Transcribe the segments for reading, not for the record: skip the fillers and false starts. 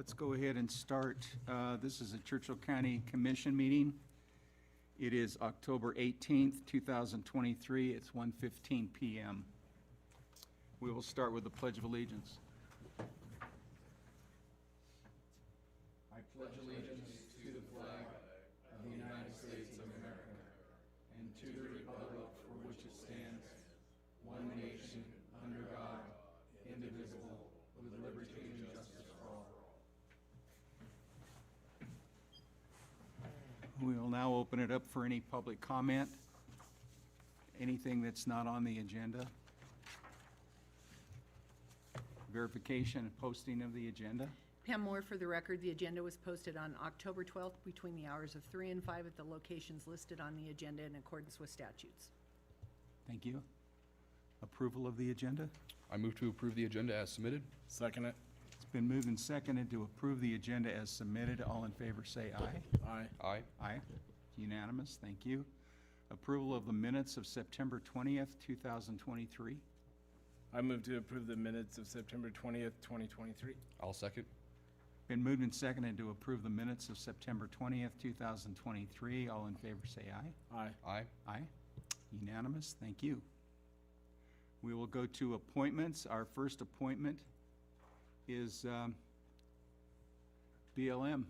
Let's go ahead and start. This is a Churchill County Commission meeting. It is October 18th, 2023. It's 1:15 p.m. We will start with the Pledge of Allegiance. I pledge allegiance to the flag of the United States of America and to the republic for which it stands, one nation, under God, indivisible, with liberty and justice for all. We will now open it up for any public comment. Anything that's not on the agenda. Verification and posting of the agenda. Pam Moore, for the record, the agenda was posted on October 12th between the hours of 3 and 5 at the locations listed on the agenda in accordance with statutes. Thank you. Approval of the agenda. I move to approve the agenda as submitted. Second it. It's been moved and seconded to approve the agenda as submitted. All in favor say aye. Aye. Aye. Aye. Unanimous. Thank you. Approval of the minutes of September 20th, 2023. I move to approve the minutes of September 20th, 2023. I'll second. Been moved and seconded to approve the minutes of September 20th, 2023. All in favor say aye. Aye. Aye. Aye. Unanimous. Thank you. We will go to appointments. Our first appointment is BLM.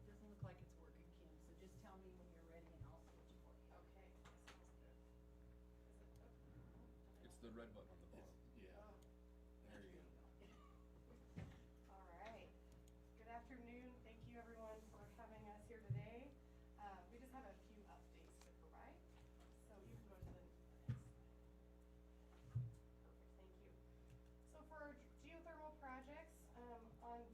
Doesn't look like it's working, Kim, so just tell me when you're ready and I'll switch it for you. Okay. It's the red button on the bottom. There you go. All right. Good afternoon. Thank you, everyone, for having us here today. We just have a few updates to provide. So you can go to the next slide. Perfect. Thank you. So for our geothermal projects on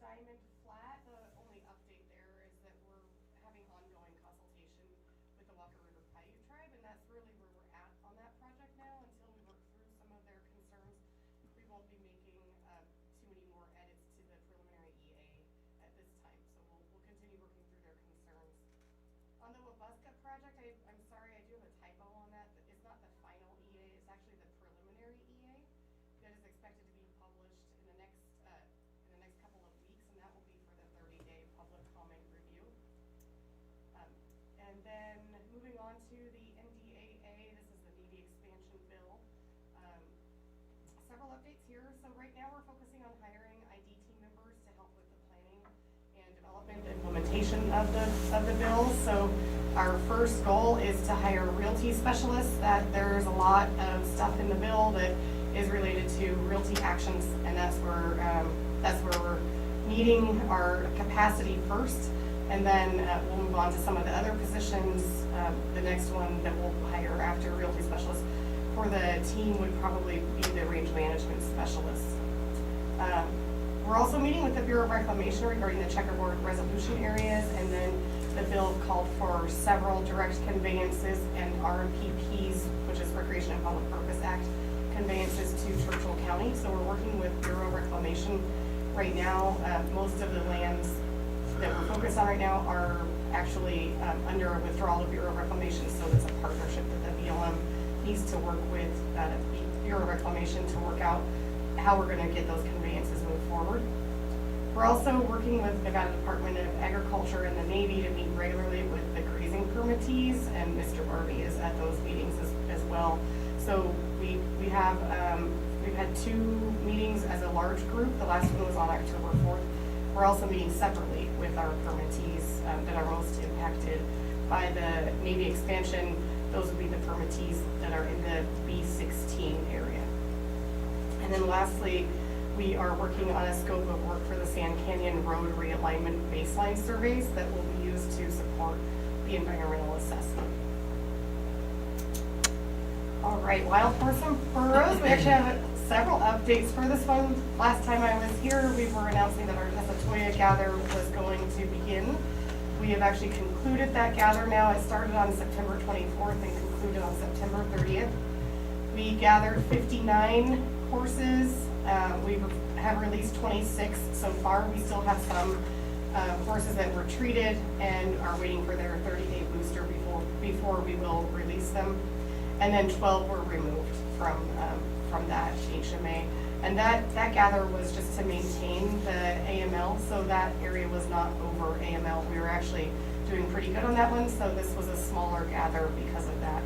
Diamond Flat, the only update there is that we're having ongoing consultation with the Walker River Paiute Tribe, and that's really where we're at on that project now until we work through some of their concerns. We won't be making too many more edits to the preliminary EA at this time, so we'll continue working through their concerns. On the Wabuska project, I'm sorry, I do have a typo on that. It's not the final EA, it's actually the preliminary EA that is expected to be published in the next couple of weeks, and that will be for the 30-day public comment review. And then moving on to the NDAA, this is the Navy expansion bill. Several updates here. So right now we're focusing on hiring ID team members to help with the planning and development and implementation of the bill. So our first goal is to hire realty specialists. That there's a lot of stuff in the bill that is related to realty actions, and that's where we're needing our capacity first, and then we'll move on to some of the other positions. The next one that we'll hire after realty specialist for the team would probably be the range management specialist. We're also meeting with the Bureau of Reclamation regarding the checkerboard resolution areas, and then the bill called for several direct conveyances and RMPPs, which is Recreation and Public Purpose Act conveyances to Churchill County. So we're working with Bureau of Reclamation right now. Most of the lands that we're focused on right now are actually under a withdrawal of Bureau of Reclamation, so it's a partnership that the BLM needs to work with Bureau of Reclamation to work out how we're going to get those conveyances moved forward. We're also working with Nevada Department of Agriculture and the Navy to meet regularly with the grazing permittees, and Mr. Barbie is at those meetings as well. So we've had 2 meetings as a large group. The last one was on October 4th. We're also meeting separately with our permittees that are most impacted by the Navy expansion. Those would be the permittees that are in the B16 area. And then lastly, we are working on a scope of work for the Sand Canyon Road realignment baseline surveys that will be used to support the environmental assessment. All right, Wild Horse and Burros, we actually have several updates for this one. Last time I was here, we were announcing that our Tessatoya gather was going to begin. We have actually concluded that gather now. It started on September 24th and concluded on September 30th. We gathered 59 horses. We have released 26 so far. We still have some horses that were treated and are waiting for their 30-day booster before we will release them. And then 12 were removed from that HMA. And that gather was just to maintain the AML, so that area was not over AML. We were actually doing pretty good on that one, so this was a smaller gather because of that.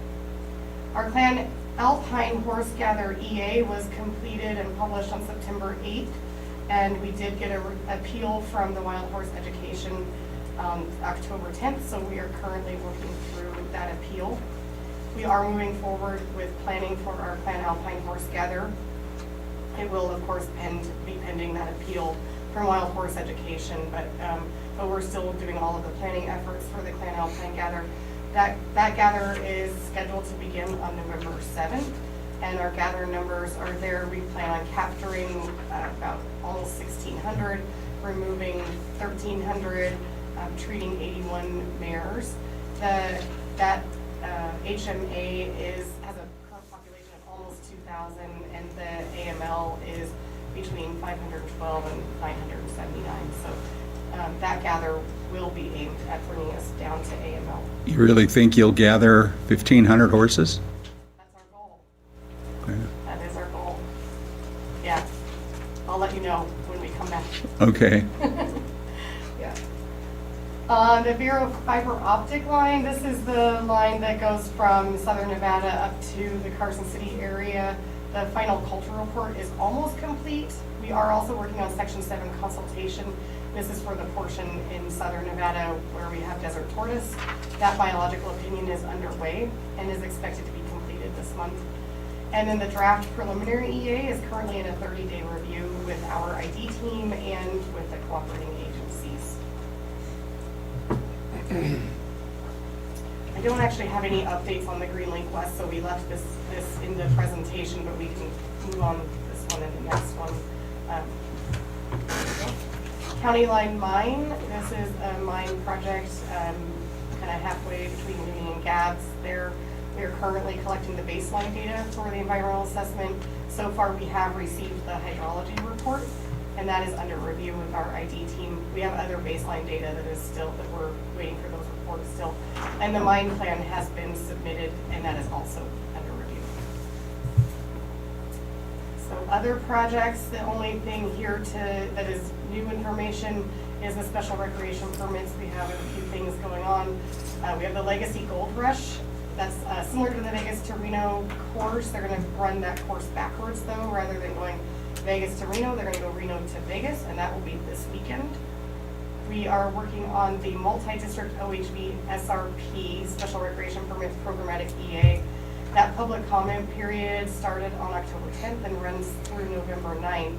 Our Clan Alpine Horse Gather EA was completed and published on September 8th, and we did get an appeal from the Wild Horse Education October 10th, so we are currently working through that appeal. We are moving forward with planning for our Clan Alpine Horse Gather. It will, of course, be pending that appeal from Wild Horse Education, but we're still doing all of the planning efforts for the Clan Alpine Gather. That gather is scheduled to begin on November 7th, and our gather numbers are there. We plan on capturing about almost 1,600, removing 1,300, treating 81 mares. That HMA has a current population of almost 2,000, and the AML is between 512 and 979. So that gather will be aimed at bringing us down to AML. You really think you'll gather 1,500 horses? That's our goal. Okay. That is our goal. Yeah. I'll let you know when we come back. Okay. Yeah. The Vero fiber optic line, this is the line that goes from southern Nevada up to the Carson City area. The final culture report is almost complete. We are also working on Section 7 consultation. This is for the portion in southern Nevada where we have desert tortoise. That biological opinion is underway and is expected to be completed this month. And then the draft preliminary EA is currently in a 30-day review with our ID team and with the cooperating agencies. I don't actually have any updates on the Greenlink West, so we left this in the presentation, but we can move on this one and the next one. County Line Mine, this is a mine project kind of halfway between Mooney and Gabbs. We are currently collecting the baseline data for the environmental assessment. So far we have received the hydrology report, and that is under review with our ID team. We have other baseline data that we're waiting for those reports still. And the mine plan has been submitted, and that is also under review. So other projects, the only thing here that is new information is the special recreation permits. We have a few things going on. We have the Legacy Gold Rush. That's similar to the Vegas to Reno course. They're going to run that course backwards though, rather than going Vegas to Reno. They're going to go Reno to Vegas, and that will be this weekend. We are working on the multi-district OHV SRP Special Recreation Permit Programmatic EA. That public comment period started on October 10th and runs through November 9th.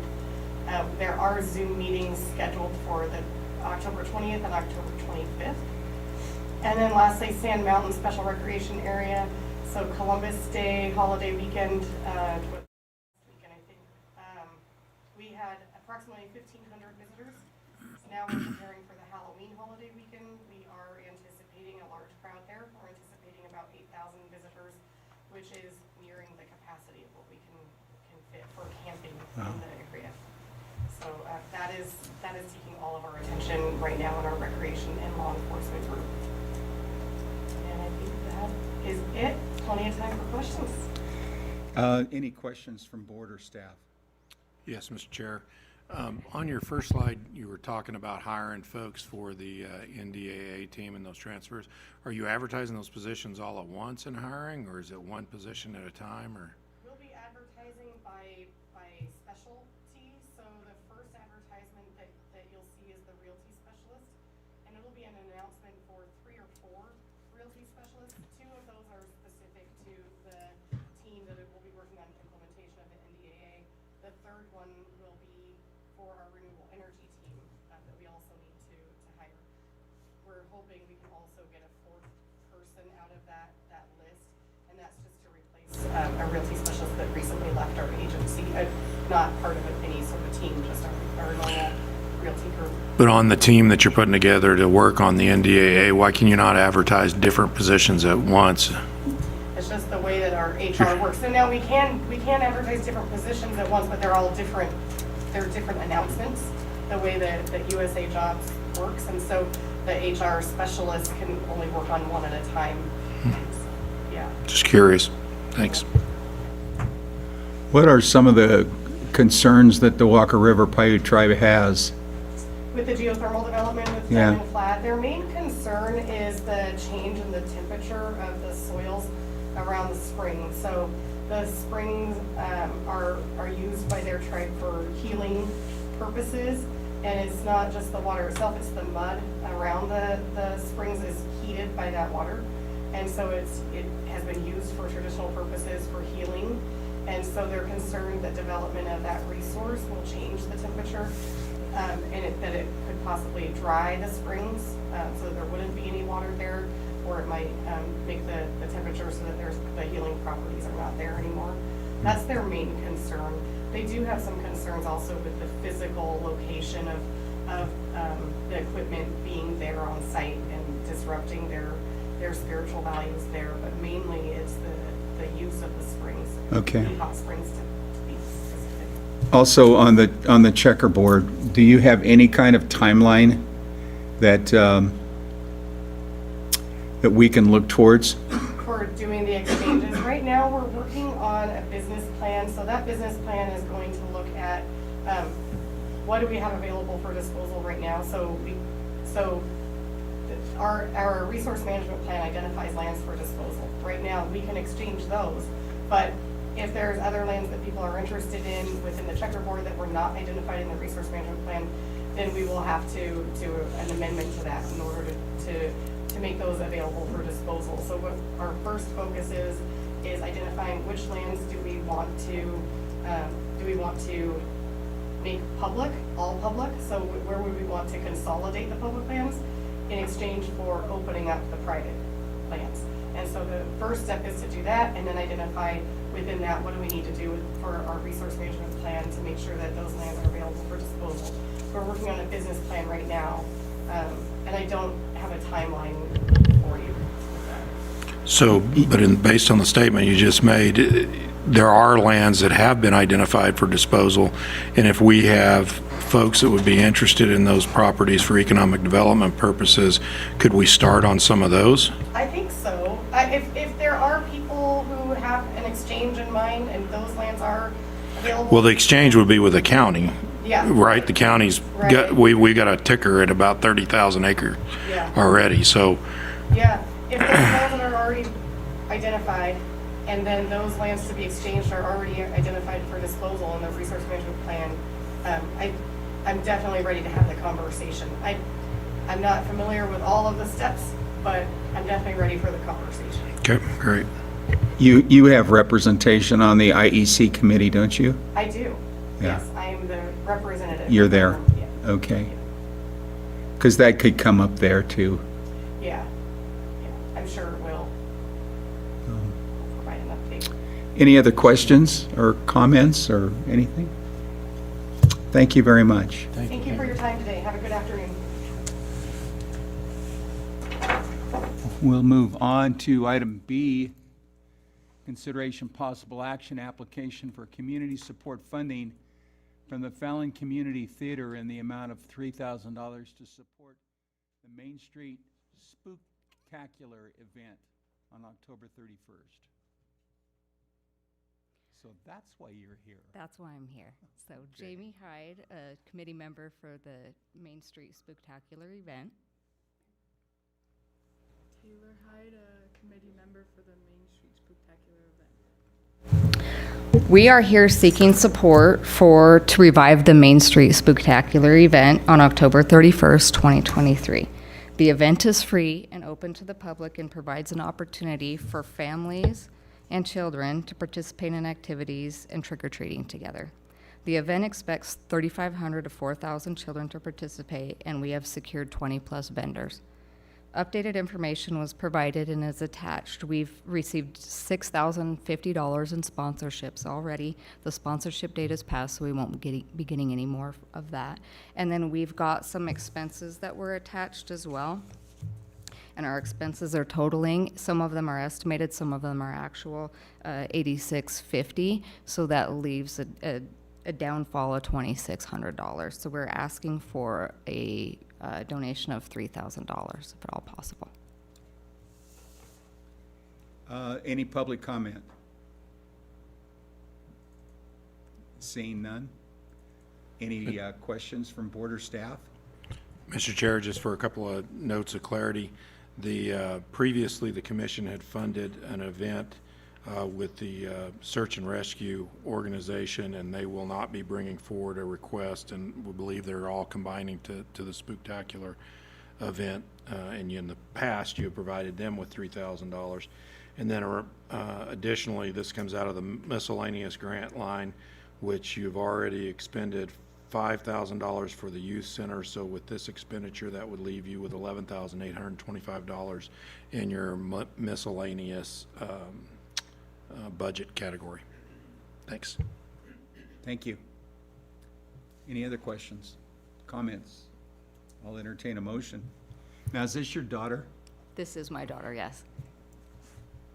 There are Zoom meetings scheduled for the October 20th and October 25th. And then lastly, Sand Mountain Special Recreation Area. So Columbus Day holiday weekend, I think. We had approximately 1,500 visitors. So now we're preparing for the Halloween holiday weekend. We are anticipating a large crowd there. We're anticipating about 8,000 visitors, which is nearing the capacity of what we can fit for camping in the area. So that is taking all of our attention right now in our recreation and law enforcement group. And I think that is it. Plenty of time for questions. Any questions from board or staff? Yes, Mr. Chair. On your first slide, you were talking about hiring folks for the NDAA team and those transfers. Are you advertising those positions all at once in hiring, or is it one position at a time? Or We'll be advertising by specialty. So the first advertisement that you'll see is the realty specialist, and it'll be an announcement for 3 or 4 realty specialists. 2 of those are specific to the team that will be working on implementation of the NDAA. The third one will be for our renewable energy team that we also need to hire. We're hoping we can also get a 4th person out of that list, and that's just to replace a realty specialist that recently left our agency. Not part of any sort of team, just our normal realty group. but on the team that you're putting together to work on the NDAA, why can you not advertise different positions at once? It's just the way that our HR works. So now we can advertise different positions at once, but they're all different. They're different announcements. the way that USA Jobs works, and so the HR specialist can only work on one at a time. Yeah. Just curious. Thanks. What are some of the concerns that the Walker River Paiute Tribe has? With the geothermal development with Yeah. Diamond Flat, their main concern is the change in the temperature of the soils around the springs. So the springs are used by their tribe for healing purposes, and it's not just the water itself, it's the mud around the springs is heated by that water. And so it has been used for traditional purposes for healing. And so they're concerned that development of that resource will change the temperature, and that it could possibly dry the springs, so that there wouldn't be any water there, or it might make the temperature so that the healing properties are not there anymore. That's their main concern. They do have some concerns also with the physical location of the equipment being there on site and disrupting their spiritual values there, but mainly it's the use of the springs. Okay. The hot springs to be specific. Also, on the checkerboard, do you have any kind of timeline that, that we can look towards? For doing the exchanges. Right now, we're working on a business plan, so that business plan is going to look at, what do we have available for disposal right now? Our resource management plan identifies lands for disposal. Right now, we can exchange those, but if there's other lands that people are interested in within the checkerboard that were not identified in the resource management plan, then we will have to an amendment to that in order to make those available for disposal. So what our first focus is identifying which lands do we want to make public, all public? So where would we want to consolidate the public lands in exchange for opening up the private lands? And so the first step is to do that, and then identify within that, what do we need to do for our resource management plan to make sure that those lands are available for disposal. We're working on a business plan right now, and I don't have a timeline for you with that. So, but based on the statement you just made, there are lands that have been identified for disposal, and if we have folks that would be interested in those properties for economic development purposes, could we start on some of those? I think so. If there are people who have an exchange in mind and those lands are available. Well, the exchange would be with the county, Yeah. right? The county's got, Right. we got a ticker at about 30,000 acre Yeah. already, so, Yeah, if those lands are already identified, and then those lands to be exchanged are already identified for disposal in the resource management plan, I'm definitely ready to have the conversation. I'm not familiar with all of the steps, but I'm definitely ready for the conversation. okay, great. You have representation on the IEC committee, don't you? I do, Yeah. yes, I am the representative. You're there? Yeah, Okay. Because that could come up there too. yeah, I'm sure it will. I'll provide an update. Any other questions or comments or anything? Thank you very much. Thank you for your time today. Have a good afternoon. We'll move on to item B, consideration possible action application for community support funding from the Fallon Community Theater in the amount of $3,000 to support the Main Street Spooktacular event on October 31st. So that's why you're here. That's why I'm here. So Jamie Hyde, a committee member for the Main Street Spooktacular event. Taylor Hyde, a committee member for the Main Street Spooktacular event. We are here seeking support to revive the Main Street Spooktacular event on October 31st, 2023. The event is free and open to the public and provides an opportunity for families and children to participate in activities and trick-or-treating together. The event expects 3,500 to 4,000 children to participate, and we have secured 20-plus vendors. Updated information was provided and is attached. We've received $6,050 in sponsorships already. The sponsorship date has passed, so we won't be getting any more of that. And then we've got some expenses that were attached as well. And our expenses are totaling, some of them are estimated, some of them are actual, $8,650. So that leaves a a downfall of $2,600. So we're asking for a donation of $3,000, if at all possible. Any public comment? Seeing none? Any questions from board or staff? Mr. Chair, just for a couple of notes of clarity, previously the commission had funded an event with the Search and Rescue Organization, and they will not be bringing forward a request, and we believe they're all combining to the Spooktacular event. And in the past, you have provided them with $3,000. And then additionally, this comes out of the miscellaneous grant line, which you've already expended $5,000 for the youth center. So with this expenditure, that would leave you with $11,825 in your miscellaneous budget category. Thanks. Thank you. Any other questions, comments? I'll entertain a motion. Now, is this your daughter? This is my daughter, yes.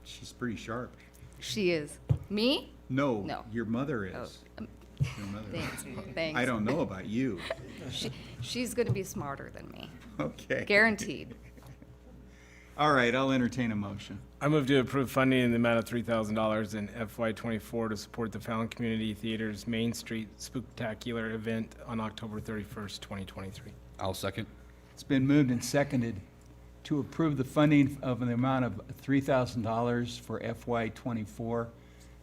She's pretty sharp. She is. Me? No, No. your mother is. Oh, Your mother is. Thanks, thanks. I don't know about you. She's gonna be smarter than me, Okay. guaranteed. All right, I'll entertain a motion. I move to approve funding in the amount of $3,000 in FY '24 to support the Fallon Community Theater's Main Street Spooktacular event on October 31st, 2023. I'll second. It's been moved and seconded to approve the funding of an amount of $3,000 for FY '24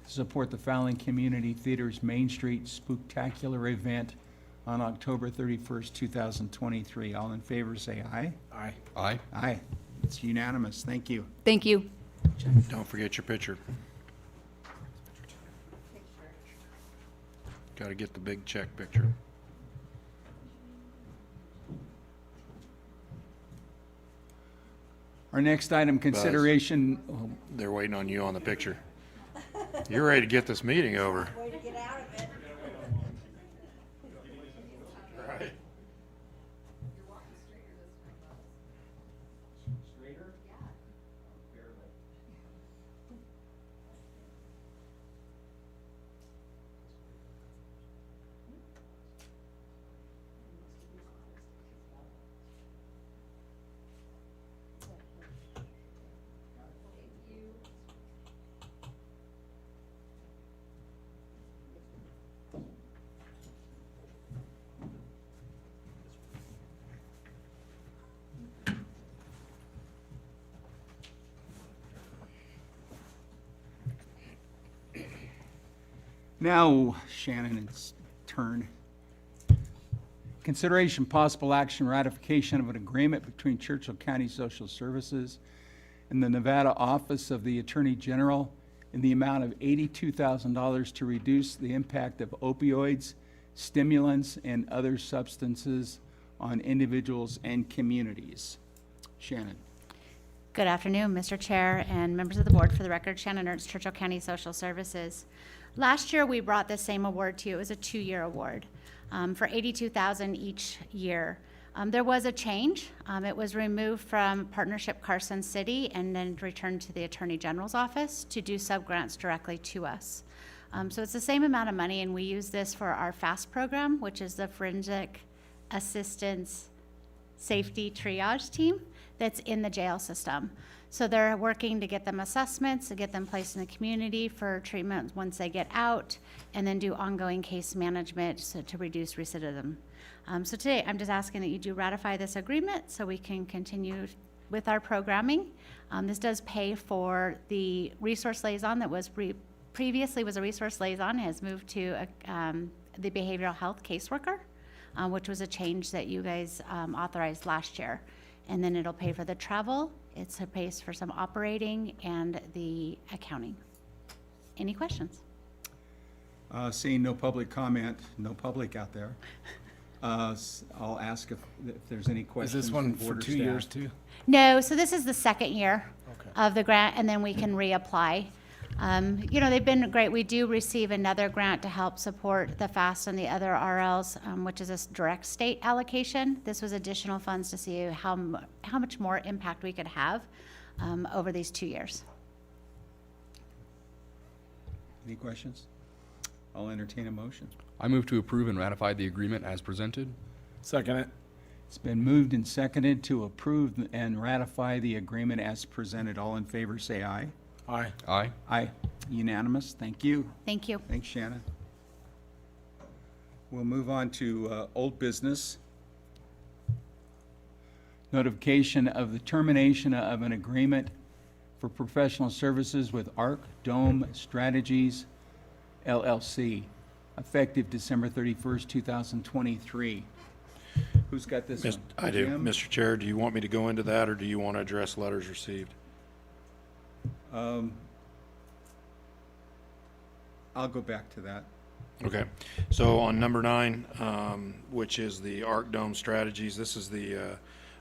to support the Fallon Community Theater's Main Street Spooktacular event on October 31st, 2023. All in favor, say aye. Aye. Aye. Aye. It's unanimous. Thank you. Thank you. Don't forget your picture. Got to get the big check picture. Our next item, consideration, They're waiting on you on the picture. You're ready to get this meeting over. Way to get out of it. now Shannon's turn. Consideration possible action ratification of an agreement between Churchill County Social Services and the Nevada Office of the Attorney General in the amount of $82,000 to reduce the impact of opioids, stimulants, and other substances on individuals and communities. Shannon. Good afternoon, Mr. Chair and members of the board. For the record, Shannon Ernst, Churchill County Social Services. Last year, we brought the same award to you. It was a 2-year award for $82,000 each year. There was a change. It was removed from Partnership Carson City and then returned to the Attorney General's office to do subgrants directly to us. So it's the same amount of money, and we use this for our FAST program, which is the Forensic Assistance Safety Triage Team that's in the jail system. So they're working to get them assessments, to get them placed in the community for treatment once they get out, and then do ongoing case management to reduce recidivism. So today, I'm just asking that you do ratify this agreement so we can continue with our programming. This does pay for the resource liaison that was previously was a resource liaison, has moved to the behavioral health caseworker, which was a change that you guys authorized last year. And then it'll pay for the travel, it pays for some operating and the accounting. Any questions? Seeing no public comment, no public out there. I'll ask if there's any Is questions. this one from for board or 2 staff. years too? No, so this is the second year Okay. of the grant, and then we can reapply. You know, they've been great. We do receive another grant to help support the FAST and the other RLs, which is a direct state allocation. This was additional funds to see how much more impact we could have over these 2 years. Any questions? I'll entertain a motion. I move to approve and ratify the agreement as presented. Second it. It's been moved and seconded to approve and ratify the agreement as presented. All in favor, say aye. Aye. Aye. Aye. Unanimous. Thank you. Thank you. Thanks, Shannon. We'll move on to old business. Notification of the termination of an agreement for professional services with Arc Dome Strategies LLC, effective December 31st, 2023. Who's got this one? I do. Jim? Mr. Chair, do you want me to go into that, or do you want to address letters received? I'll go back to that. Okay, so on number 9, which is the Arc Dome Strategies, this is the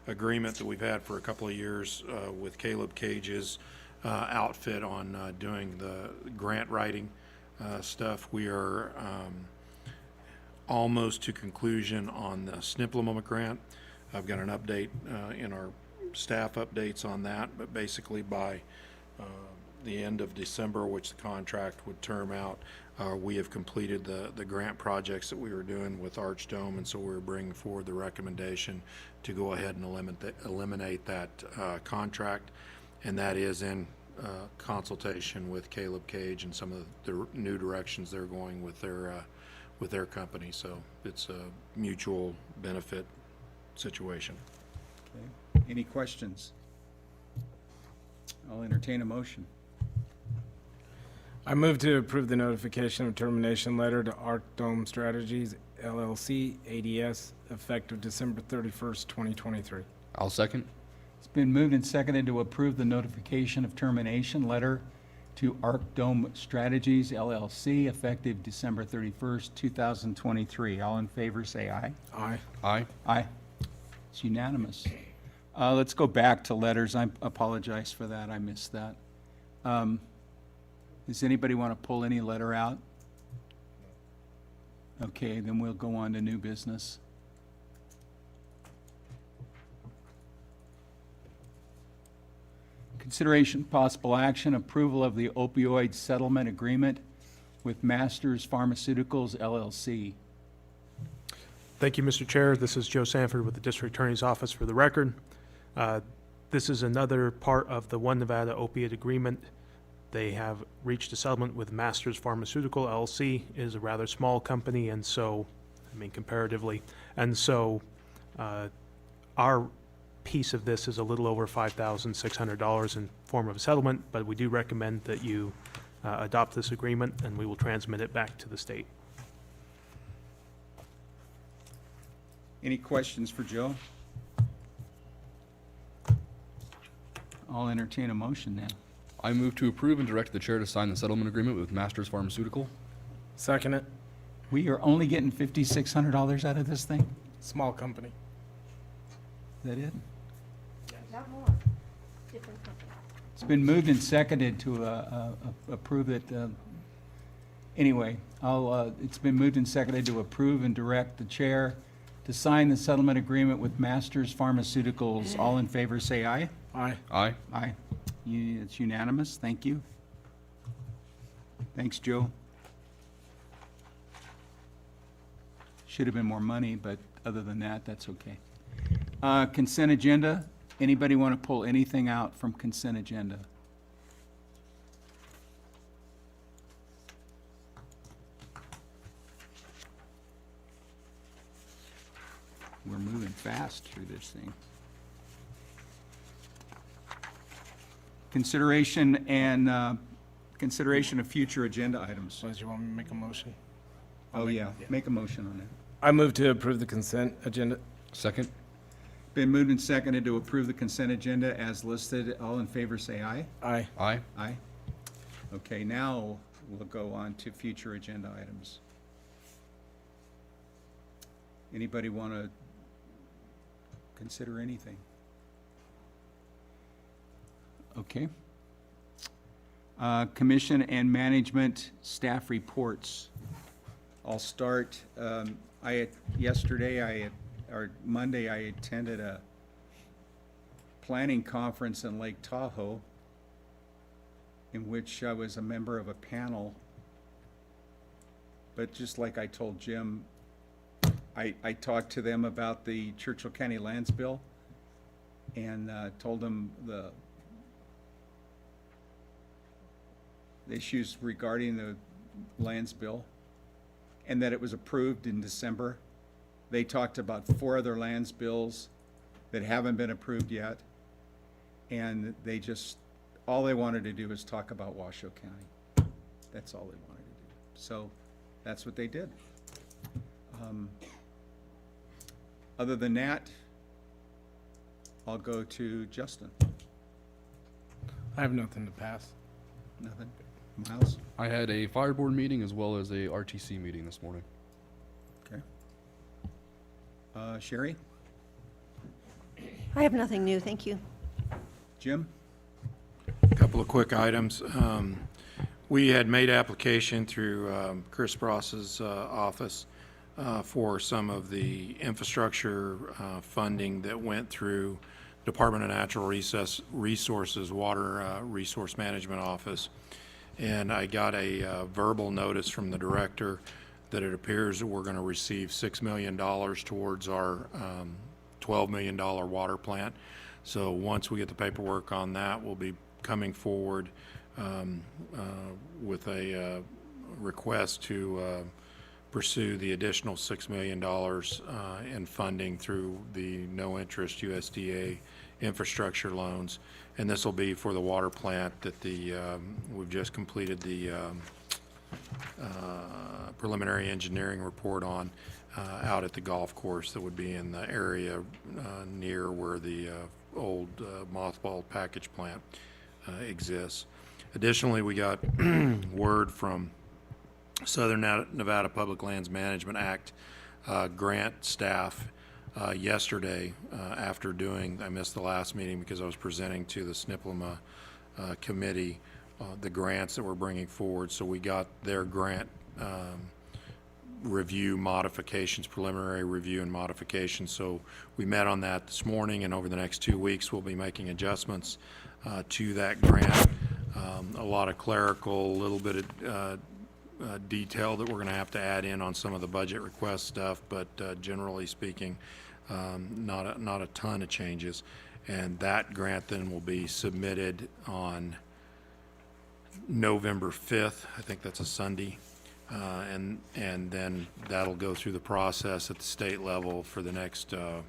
agreement that we've had for a couple of years with Caleb Cage's outfit on doing the grant writing stuff. We are almost to conclusion on the SNPLMA grant. I've got an update in our staff updates on that, but basically by the end of December, which the contract would term out, we have completed the grant projects that we were doing with Arch Dome, and so we're bringing forward the recommendation to go ahead and eliminate that contract, and that is in consultation with Caleb Cage and some of the new directions they're going with their company. So it's a mutual benefit situation. Okay. Any questions? I'll entertain a motion. I move to approve the notification of termination letter to Arc Dome Strategies LLC, ADS, effective December 31st, 2023. I'll second. It's been moved and seconded to approve the notification of termination letter to Arc Dome Strategies LLC, effective December 31st, 2023. All in favor, say aye. Aye. Aye. Aye. It's unanimous. Let's go back to letters. I apologize for that. I missed that. Does anybody want to pull any letter out? Okay, then we'll go on to new business. Consideration possible action, approval of the opioid settlement agreement with Masters Pharmaceuticals LLC. Thank you, Mr. Chair. This is Joe Sanford with the District Attorney's Office for the record. This is another part of the One Nevada Opiate Agreement. They have reached a settlement with Masters Pharmaceutical LLC. It is a rather small company, and so, comparatively. And so, our piece of this is a little over $5,600 in form of a settlement, but we do recommend that you adopt this agreement, and we will transmit it back to the state. Any questions for Joe? I'll entertain a motion then. I move to approve and direct the chair to sign the settlement agreement with Masters Pharmaceutical. Second it. We are only getting $5,600 out of this thing? Small company. Is that it? Not more. Different company. It's been moved and seconded to approve it. Anyway, it's been moved and seconded to approve and direct the chair to sign the settlement agreement with Masters Pharmaceuticals. All in favor, say aye. Aye. Aye. Aye. It's unanimous. Thank you. Thanks, Joe. Should have been more money, but other than that, that's okay. Consent agenda. Anybody want to pull anything out from consent agenda? We're moving fast through this thing. Consideration of future agenda items. So, do you want me to make a motion? Oh, yeah, make a motion on that. I move to approve the consent agenda. Second. Been moved and seconded to approve the consent agenda as listed. All in favor, say aye. Aye. Aye. Aye. Okay, now we'll go on to future agenda items. Anybody want to consider anything? Okay. Commission and management staff reports. I'll start. Monday, I attended a planning conference in Lake Tahoe in which I was a member of a panel but just like I told Jim, I talked to them about the Churchill County Lands Bill and told them the issues regarding the Lands Bill and that it was approved in December. They talked about 4 other lands bills that haven't been approved yet. And they just, all they wanted to do was talk about Washoe County. That's all they wanted to do. So that's what they did. Other than that, I'll go to Justin. I have nothing to pass. Nothing? Miles? I had a fire board meeting as well as a RTC meeting this morning. Okay. Sherry? I have nothing new, thank you. Jim? A couple of quick items. We had made application through Chris Spross's office for some of the infrastructure funding that went through Department of Natural Resources Water Resource Management Office. And I got a verbal notice from the director that it appears that we're going to receive $6 million towards our $12 million water plant. So once we get the paperwork on that, we'll be coming forward with a request to pursue the additional $6 million in funding through the no-interest USDA infrastructure loans. And this will be for the water plant that we've just completed the preliminary engineering report on out at the golf course that would be in the area near where the old mothballed package plant exists. Additionally, we got word from Southern Nevada Public Lands Management Act grant staff yesterday after I missed the last meeting because I was presenting to the SNPLMA committee the grants that we're bringing forward. So we got their grant review modifications, preliminary review and modifications. So we met on that this morning, and over the next 2 weeks we'll be making adjustments to that grant. A lot of clerical, a little bit of detail that we're going to have to add in on some of the budget request stuff, but generally speaking, not a ton of changes. And that grant then will be submitted on November 5th. I think that's a Sunday. And then that'll go through the process at the state level for the next 4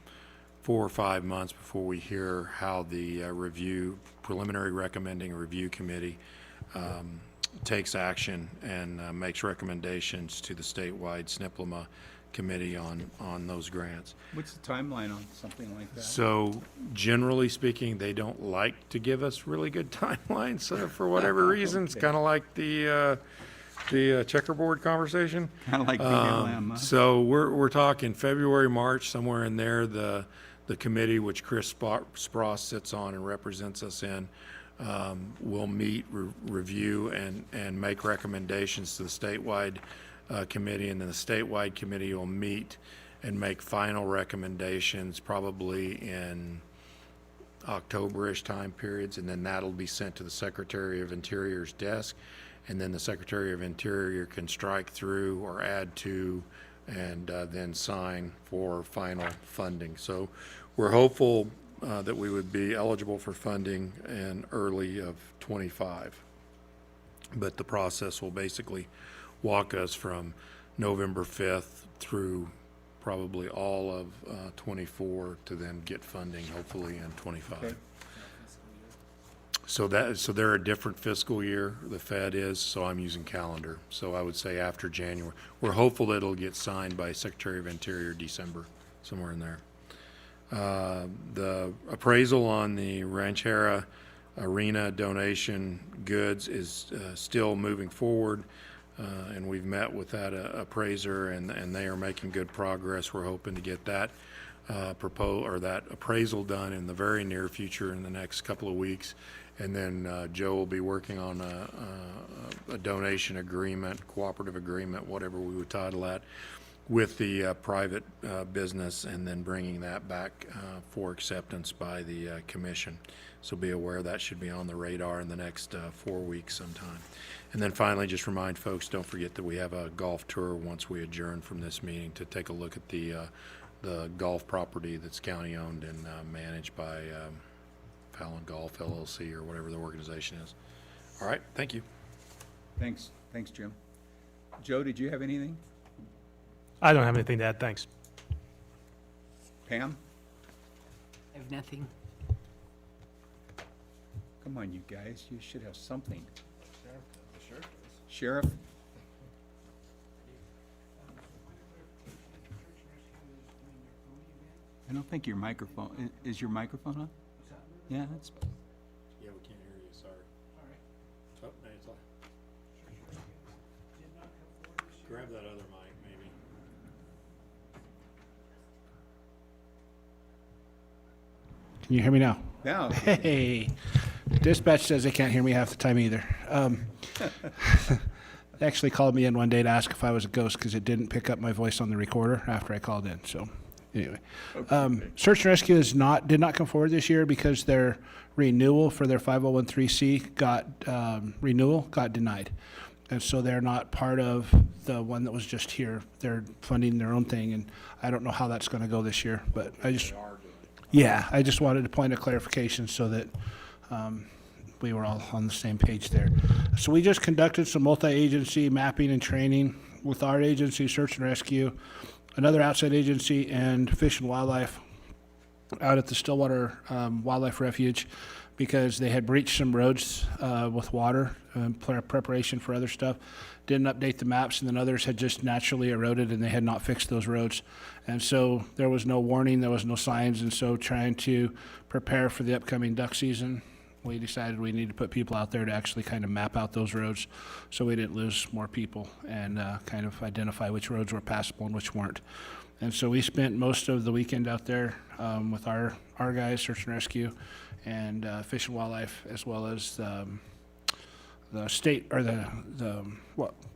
or 5 months before we hear how the preliminary recommending review committee takes action and makes recommendations to the statewide SNPLMA committee on those grants. What's the timeline on something like that? So generally speaking, they don't like to give us really good timelines. So for whatever reason, it's kind of like the checkerboard conversation. Kind of like BLM, huh? So we're talking February, March, somewhere in there. The committee, which Chris Spross sits on and represents us in, will meet, review, and make recommendations to the statewide committee, and then the statewide committee will meet and make final recommendations probably in October-ish time periods, and then that'll be sent to the Secretary of Interior's desk, and then the Secretary of Interior can strike through or add to and then sign for final funding. So we're hopeful that we would be eligible for funding in early of '25. But the process will basically walk us from November 5th through probably all of '24 to then get funding hopefully in '25. Okay. So they're a different fiscal year, the Fed is, so I'm using calendar. So I would say after January. We're hopeful that it'll get signed by Secretary of Interior December, somewhere in there. The appraisal on the Ranchera Arena donation goods is still moving forward, and we've met with that appraiser, and they are making good progress. We're hoping to get that that appraisal done in the very near future in the next couple of weeks. And then Joe will be working on a donation agreement, cooperative agreement, whatever we would title that, with the private business and then bringing that back for acceptance by the commission. So be aware that should be on the radar in the next 4 weeks sometime. And then finally, just remind folks, don't forget that we have a golf tour once we adjourn from this meeting to take a look at the golf property that's county-owned and managed by Fallon Golf LLC or whatever the organization is. All right, thank you. Thanks, Jim. Joe, did you have anything? I don't have anything to add, thanks. Pam? I have nothing. Come on, you guys, you should have something. Sheriff? I don't think your microphone, is your microphone on? Yeah, that's, Yeah, we can't hear you, sorry. All right. Oh, no, it's on. Grab that other mic, maybe. Can you hear me now? now, Hey, dispatch says they can't hear me half the time either. They actually called me in one day to ask if I was a ghost because it didn't pick up my voice on the recorder after I called in. So anyway, search and rescue did not come forward this year because their renewal for their 501(c) got denied. And so they're not part of the one that was just here. They're funding their own thing, and I don't know how that's going to go this year. But I just wanted to point a clarification so that we were all on the same page there. So we just conducted some multi-agency mapping and training with our agency, Search and Rescue, another outside agency, and Fish and Wildlife out at the Stillwater Wildlife Refuge, because they had breached some roads with water and preparation for other stuff. Didn't update the maps, and then others had just naturally eroded and they had not fixed those roads. And so there was no warning, there was no signs, and so trying to prepare for the upcoming duck season, we decided we need to put people out there to actually kind of map out those roads so we didn't lose more people and kind of identify which roads were passable and which weren't. And so we spent most of the weekend out there with our guys, Search and Rescue, and Fish and Wildlife, as well as the state or the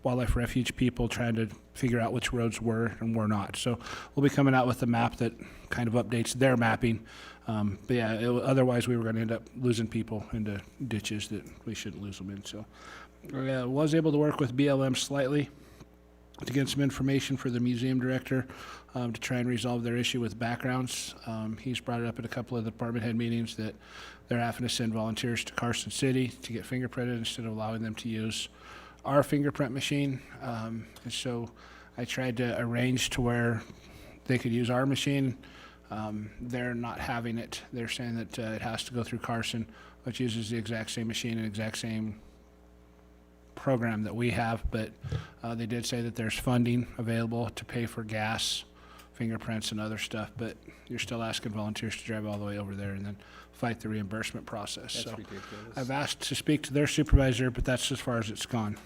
Wildlife Refuge people, trying to figure out which roads were and were not. So we'll be coming out with a map that kind of updates their mapping. But yeah, otherwise we were going to end up losing people into ditches that we shouldn't lose them in. So I was able to work with BLM slightly to get some information for the museum director to try and resolve their issue with backgrounds. He's brought it up at a couple of the department head meetings that they're having to send volunteers to Carson City to get fingerprinted instead of allowing them to use our fingerprint machine. And so I tried to arrange to where they could use our machine. They're not having it. They're saying that it has to go through Carson, which uses the exact same machine and exact same program that we have, but they did say that there's funding available to pay for gas, fingerprints, and other stuff, but you're still asking volunteers to drive all the way over there and then fight the reimbursement process. That's so ridiculous. I've asked to speak to their supervisor, but that's as far as it's gone.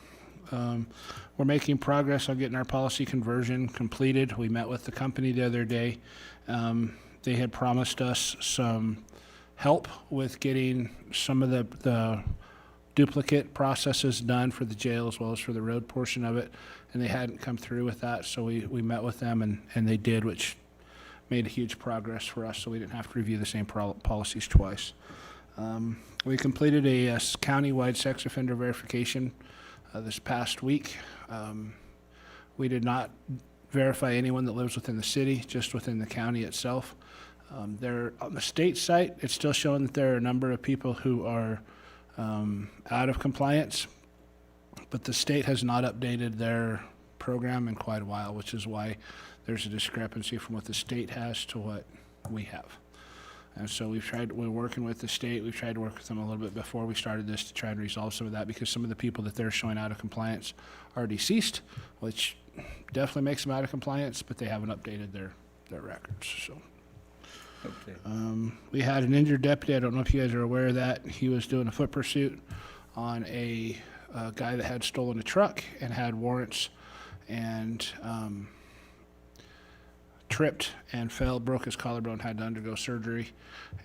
We're making progress on getting our policy conversion completed. We met with the company the other day. They had promised us some help with getting some of the duplicate processes done for the jail as well as for the road portion of it, and they hadn't come through with that, so we met with them and they did, which made a huge progress for us, so we didn't have to review the same policies twice. We completed a county-wide sex offender verification this past week. We did not verify anyone that lives within the city, just within the county itself. There on the state site, it's still showing that there are a number of people who are out of compliance, but the state has not updated their program in quite a while, which is why there's a discrepancy from what the state has to what we have. And so we're working with the state. We've tried to work with them a little bit before we started this to try and resolve some of that, because some of the people that they're showing out of compliance are deceased, which definitely makes them out of compliance, but they haven't updated their records, so. Okay. We had an injured deputy. I don't know if you guys are aware of that. He was doing a foot pursuit on a guy that had stolen a truck and had warrants, and tripped and fell, broke his collarbone, had to undergo surgery,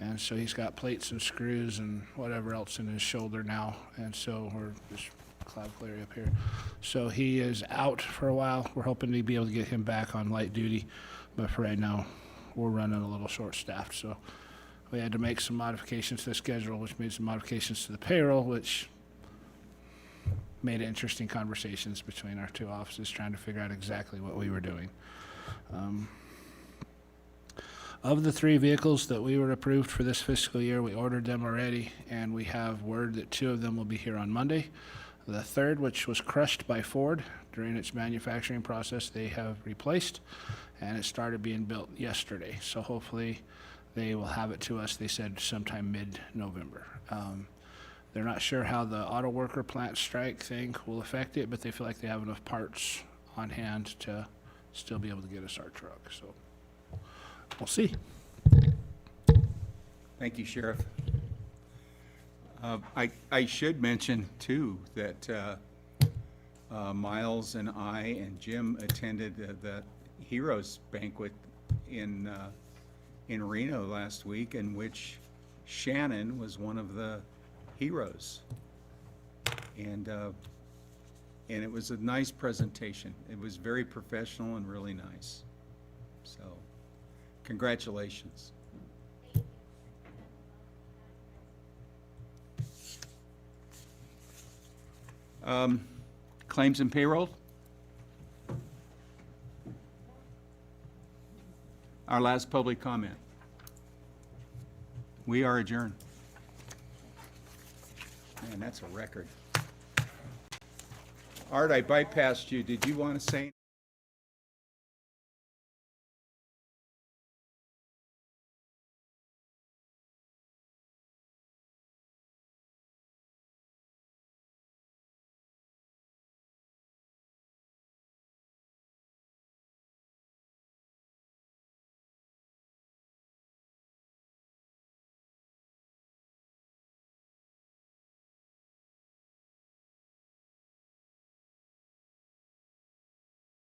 and so he's got plates and screws and whatever else in his shoulder now, and so we're just clavicle up here. So he is out for a while. We're hoping to be able to get him back on light duty, but for right now, we're running a little short-staffed. So we had to make some modifications to the schedule, which made some modifications to the payroll, which made interesting conversations between our two offices trying to figure out exactly what we were doing. Of the 3 vehicles that we were approved for this fiscal year, we ordered them already, and we have word that 2 of them will be here on Monday. The third, which was crushed by Ford during its manufacturing process, they have replaced, and it started being built yesterday. So hopefully they will have it to us, they said, sometime mid-November. They're not sure how the auto worker plant strike thing will affect it, but they feel like they have enough parts on hand to still be able to get us our truck. So we'll see. Thank you, Sheriff. I should mention, too, that Miles and I and Jim attended the Heroes Banquet in Reno last week, in which Shannon was one of the heroes. And it was a nice presentation. It was very professional and really nice. So, congratulations. Claims and payroll? Our last public comment. We are adjourned. Man, that's a record. Art, I bypassed you. Did you want to say?